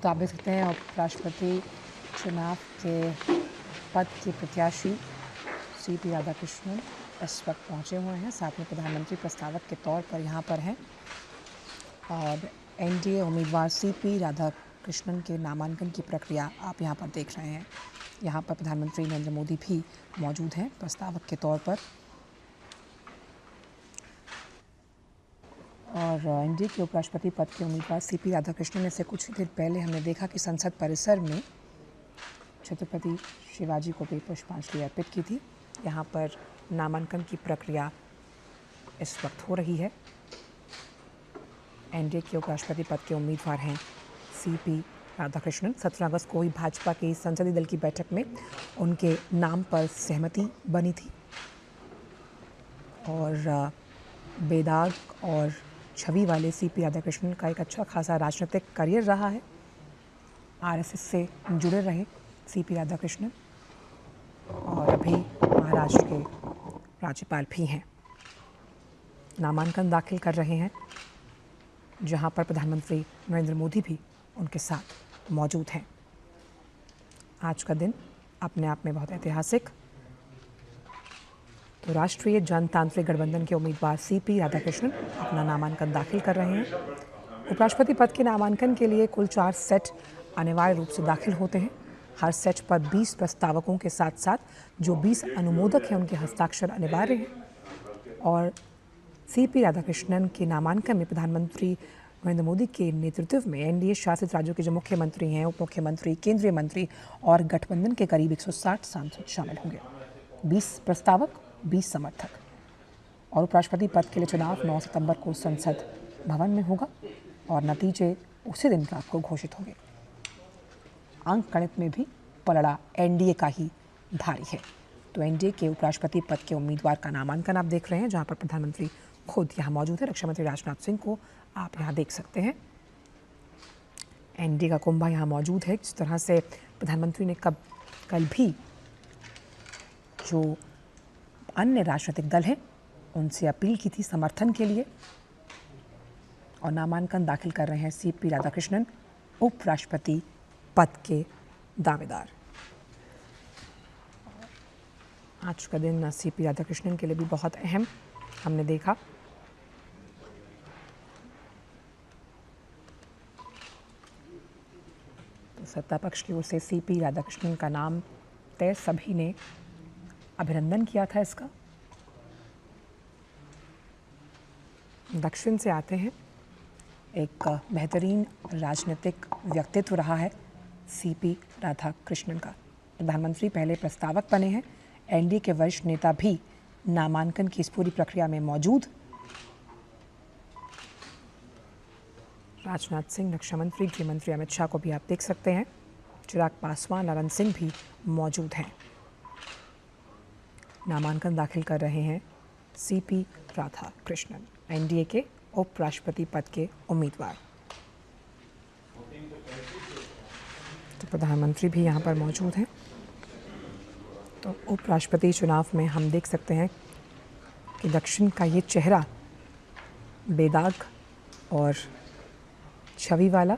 तो आप देख सकते हैं उपराष्ट्रपति चुनाव के पद के प्रत्याशी सीपी राधाकृष्णन इस वक्त पहुंचे हुए हैं। साथ में प्रधानमंत्री प्रस्तावक के तौर पर यहाँ पर हैं और एनडीए उम्मीदवार सीपी राधाकृष्णन के नामांकन की प्रक्रिया आप यहाँ पर देख रहे हैं। यहाँ पर प्रधानमंत्री नरेंद्र मोदी भी मौजूद हैं प्रस्तावक के तौर पर। और एनडीए के उपराष्ट्रपति पद के उम्मीदवार सीपी राधाकृष्णन ने से कुछ देर पहले हमने देखा कि संसद परिसर में छत्रपति शिवाजी को भी पुष्पांजलि अर्पित की थी। यहाँ पर नामांकन की प्रक्रिया इस वक्त हो रही है। एनडीए के उपराष्ट्रपति पद के उम्मीदवार हैं सीपी राधाकृष्णन। 17 अगस्त को ही भाजपा के संसदीय दल की बैठक में उनके नाम पर सहमति बनी थी और बेदाग और छवि वाले सीपी राधाकृष्णन का एक अच्छा खासा राजनीतिक करियर रहा है। आरएसएस से जुड़े रहे सीपी राधाकृष्णन और अभी महाराष्ट्र के राज्यपाल भी हैं। नामांकन दाखिल कर रहे हैं जहां पर प्रधानमंत्री नरेंद्र मोदी भी उनके साथ मौजूद हैं। आज का दिन अपने आप में बहुत ऐतिहासिक। तो राष्ट्रीय जनतांत्रिक गठबंधन के उम्मीदवार सीपी राधाकृष्णन अपना नामांकन दाखिल कर रहे हैं। उपराष्ट्रपति पद के नामांकन के लिए कुल 4 सेट अनिवार्य रूप से दाखिल होते हैं। हर सेट पर 20 प्रस्तावकों के साथ साथ जो 20 अनुमोदक हैं उनके हस्ताक्षर अनिवार्य हैं। और सीपी राधाकृष्णन के नामांकन में प्रधानमंत्री नरेंद्र मोदी के नेतृत्व में एनडीए शासित राज्यों के जो मुख्यमंत्री हैं, उप मुख्यमंत्री, केंद्रीय मंत्री और गठबंधन के करीब 160 सांसद शामिल होंगे। 20 प्रस्तावक, 20 समर्थक। और उपराष्ट्रपति पद के लिए चुनाव 9 सितंबर को संसद भवन में होगा और नतीजे उसी दिन रात को घोषित होंगे। अंक गणित में भी पलड़ा एनडीए का ही भारी है। तो एनडीए के उपराष्ट्रपति पद के उम्मीदवार का नामांकन आप देख रहे हैं, जहां पर प्रधानमंत्री खुद यहाँ मौजूद है। रक्षा मंत्री राजनाथ सिंह को आप यहाँ देख सकते हैं। एनडीए का कुंभा यहाँ मौजूद है। जिस तरह से प्रधानमंत्री ने कल भी जो अन्य राजनीतिक दल हैं उनसे अपील की थी समर्थन के लिए, और नामांकन दाखिल कर रहे हैं सीपी राधाकृष्णन, उपराष्ट्रपति पद के दावेदार। आज का दिन सीपी राधाकृष्णन के लिए भी बहुत अहम हमने देखा। तो सत्ता पक्ष की ओर से सीपी राधाकृष्णन का नाम तय, सभी ने अभिनंदन किया था इसका। दक्षिण से आते हैं, एक बेहतरीन राजनीतिक व्यक्तित्व रहा है सीपी राधाकृष्णन का। प्रधानमंत्री पहले प्रस्तावक बने हैं। एनडीए के वरिष्ठ नेता भी नामांकन की इस पूरी प्रक्रिया में मौजूद। राजनाथ सिंह, रक्षा मंत्री, गृह मंत्री अमित शाह को भी आप देख सकते हैं। चिराग पासवान, अनंत सिंह भी मौजूद हैं। नामांकन दाखिल कर रहे हैं सीपी राधाकृष्णन, एनडीए के उपराष्ट्रपति पद के उम्मीदवार। तो प्रधानमंत्री भी यहाँ पर मौजूद हैं। तो उपराष्ट्रपति चुनाव में हम देख सकते हैं कि दक्षिण का ये चेहरा बेदाग और छवि वाला,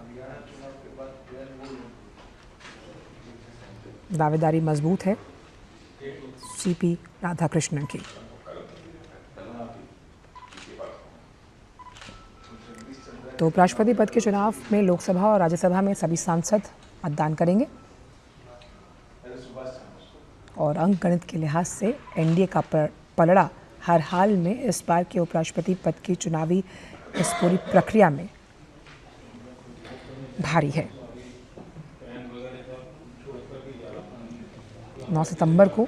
दावेदारी मजबूत है सीपी राधाकृष्णन की। तो उपराष्ट्रपति पद के चुनाव में लोकसभा और राज्यसभा में सभी सांसद मतदान करेंगे और अंक गणित के लिहाज से एनडीए का पलड़ा हर हाल में इस बार के उपराष्ट्रपति पद की चुनावी इस पूरी प्रक्रिया में भारी है। 9 सितंबर को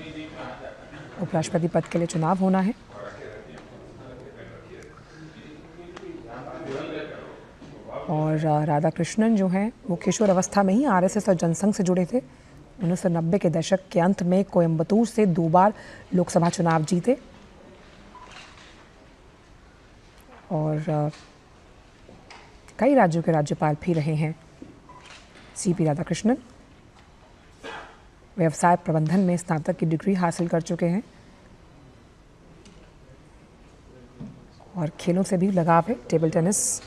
उपराष्ट्रपति पद के लिए चुनाव होना है। और राधाकृष्णन जो हैं वो किशोर अवस्था में ही आरएसएस और जनसंघ से जुड़े थे। 1990 के दशक के अंत में कोयम्बटूर से 2 बार लोकसभा चुनाव जीते और कई राज्यों के राज्यपाल भी रहे हैं सीपी राधाकृष्णन। व्यवसाय प्रबंधन में स्नातक की डिग्री हासिल कर चुके हैं और खेलों से भी लगाव है। टेबल टेनिस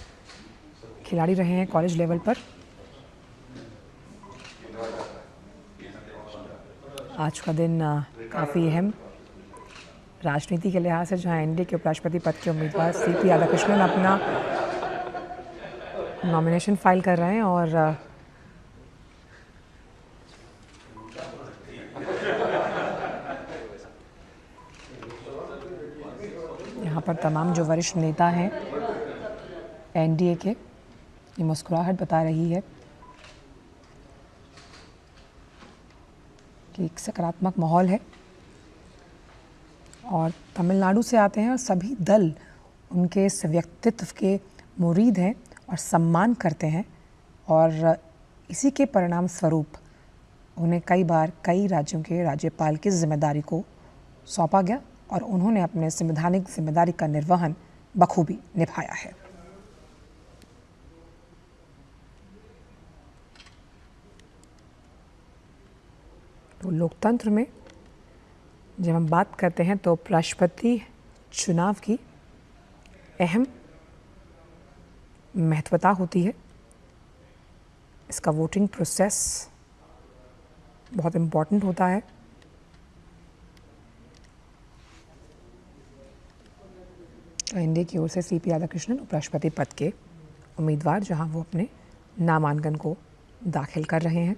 खिलाड़ी रहे हैं कॉलेज लेवल पर। आज का दिन काफ़ी अहम राजनीति के लिहाज से, जहां एनडीए के उपराष्ट्रपति पद के उम्मीदवार सीपी राधाकृष्णन अपना नॉमिनेशन फाइल कर रहे हैं और यहाँ पर तमाम जो वरिष्ठ नेता हैं एनडीए के, ये मुस्कुराहट बता रही है कि एक सकारात्मक माहौल है। और तमिलनाडु से आते हैं और सभी दल उनके इस व्यक्तित्व के मुरीद हैं और सम्मान करते हैं, और इसी के परिणाम स्वरूप उन्हें कई बार कई राज्यों के राज्यपाल की जिम्मेदारी को सौंपा गया और उन्होंने अपने संवैधानिक जिम्मेदारी का निर्वहन बखूबी निभाया है। तो लोकतंत्र में जब हम बात करते हैं तो राष्ट्रपति चुनाव की अहम महत्वता होती है। इसका वोटिंग प्रोसेस बहुत इम्पॉर्टेंट होता है। तो एनडीए की ओर से सीपी राधाकृष्णन उपराष्ट्रपति पद के उम्मीदवार, जहां वो अपने नामांकन को दाखिल कर रहे हैं।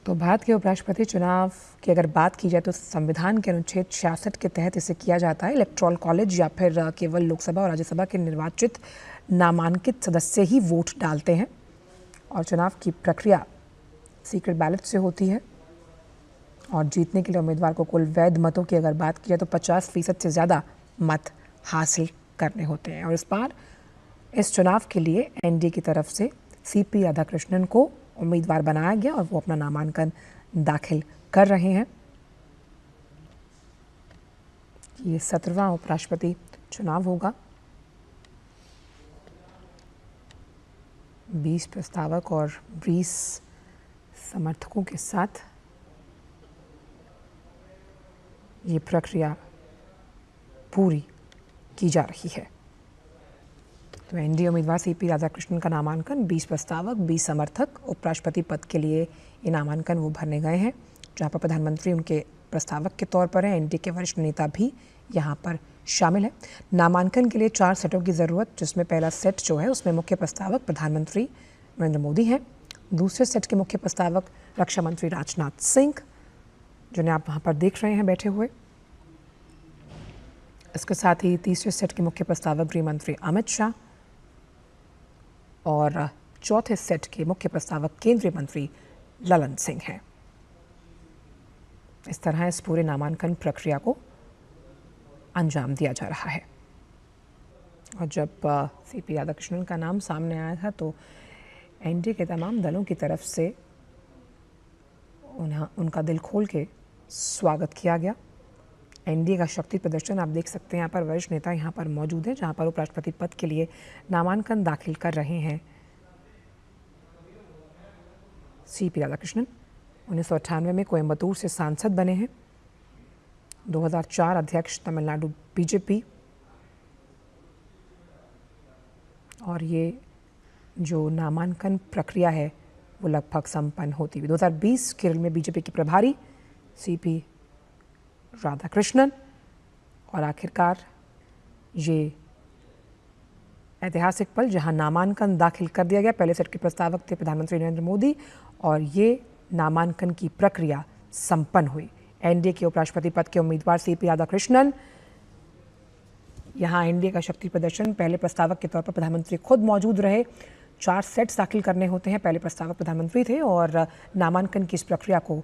तो भारत के उपराष्ट्रपति चुनाव की अगर बात की जाए तो संविधान के अनुच्छेद 66 के तहत इसे किया जाता है। इलेक्टोरल कॉलेज या फिर केवल लोकसभा और राज्यसभा के निर्वाचित नामांकित सदस्य ही वोट डालते हैं और चुनाव की प्रक्रिया सीक्रेट बैलेट से होती है। और जीतने के लिए उम्मीदवार को कुल वैध मतों की अगर बात की जाए तो 50% से ज़्यादा मत हासिल करने होते हैं। और इस बार इस चुनाव के लिए एनडीए की तरफ से सीपी राधाकृष्णन को उम्मीदवार बनाया गया और वो अपना नामांकन दाखिल कर रहे हैं। ये 17वां उपराष्ट्रपति चुनाव होगा। 20 प्रस्तावक और 20 समर्थकों के साथ ये प्रक्रिया पूरी की जा रही है। तो एनडीए उम्मीदवार सीपी राधाकृष्णन का नामांकन 20 प्रस्तावक, 20 समर्थक उपराष्ट्रपति पद के लिए ये नामांकन वो भरने गए हैं, जहां पर प्रधानमंत्री उनके प्रस्तावक के तौर पर हैं। एनडीए के वरिष्ठ नेता भी यहां पर शामिल है। नामांकन के लिए 4 सेटों की ज़रूरत, जिसमें पहला सेट जो है उसमें मुख्य प्रस्तावक प्रधानमंत्री नरेंद्र मोदी हैं। दूसरे सेट के मुख्य प्रस्तावक रक्षा मंत्री राजनाथ सिंह, जिन्हें आप वहाँ पर देख रहे हैं बैठे हुए। इसके साथ ही तीसरे सेट के मुख्य प्रस्तावक गृह मंत्री अमित शाह और चौथे सेट के मुख्य प्रस्तावक केंद्रीय मंत्री ललन सिंह हैं। इस तरह इस पूरे नामांकन प्रक्रिया को अंजाम दिया जा रहा है। और जब सीपी राधाकृष्णन का नाम सामने आया था तो एनडीए के तमाम दलों की तरफ से उनका दिल खोल के स्वागत किया गया। एनडीए का शक्ति प्रदर्शन आप देख सकते हैं। यहाँ पर वरिष्ठ नेता यहाँ पर मौजूद हैं, जहाँ पर उपराष्ट्रपति पद के लिए नामांकन दाखिल कर रहे हैं सीपी राधाकृष्णन। 1998 में कोयम्बटूर से सांसद बने हैं। 2004 अध्यक्ष तमिलनाडु बीजेपी। और ये जो नामांकन प्रक्रिया है वो लगभग संपन्न होती हुई 2020 केरल में बीजेपी के प्रभारी सीपी राधाकृष्णन। और आखिरकार ये ऐतिहासिक पल जहां नामांकन दाखिल कर दिया गया। पहले सेट के प्रस्तावक थे प्रधानमंत्री नरेंद्र मोदी और ये नामांकन की प्रक्रिया संपन्न हुई। एनडीए के उपराष्ट्रपति पद के उम्मीदवार सीपी राधाकृष्णन, यहाँ एनडीए का शक्ति प्रदर्शन, पहले प्रस्तावक के तौर पर प्रधानमंत्री खुद मौजूद रहे। 4 सेट्स दाखिल करने होते हैं। पहले प्रस्तावक प्रधानमंत्री थे और नामांकन की इस प्रक्रिया को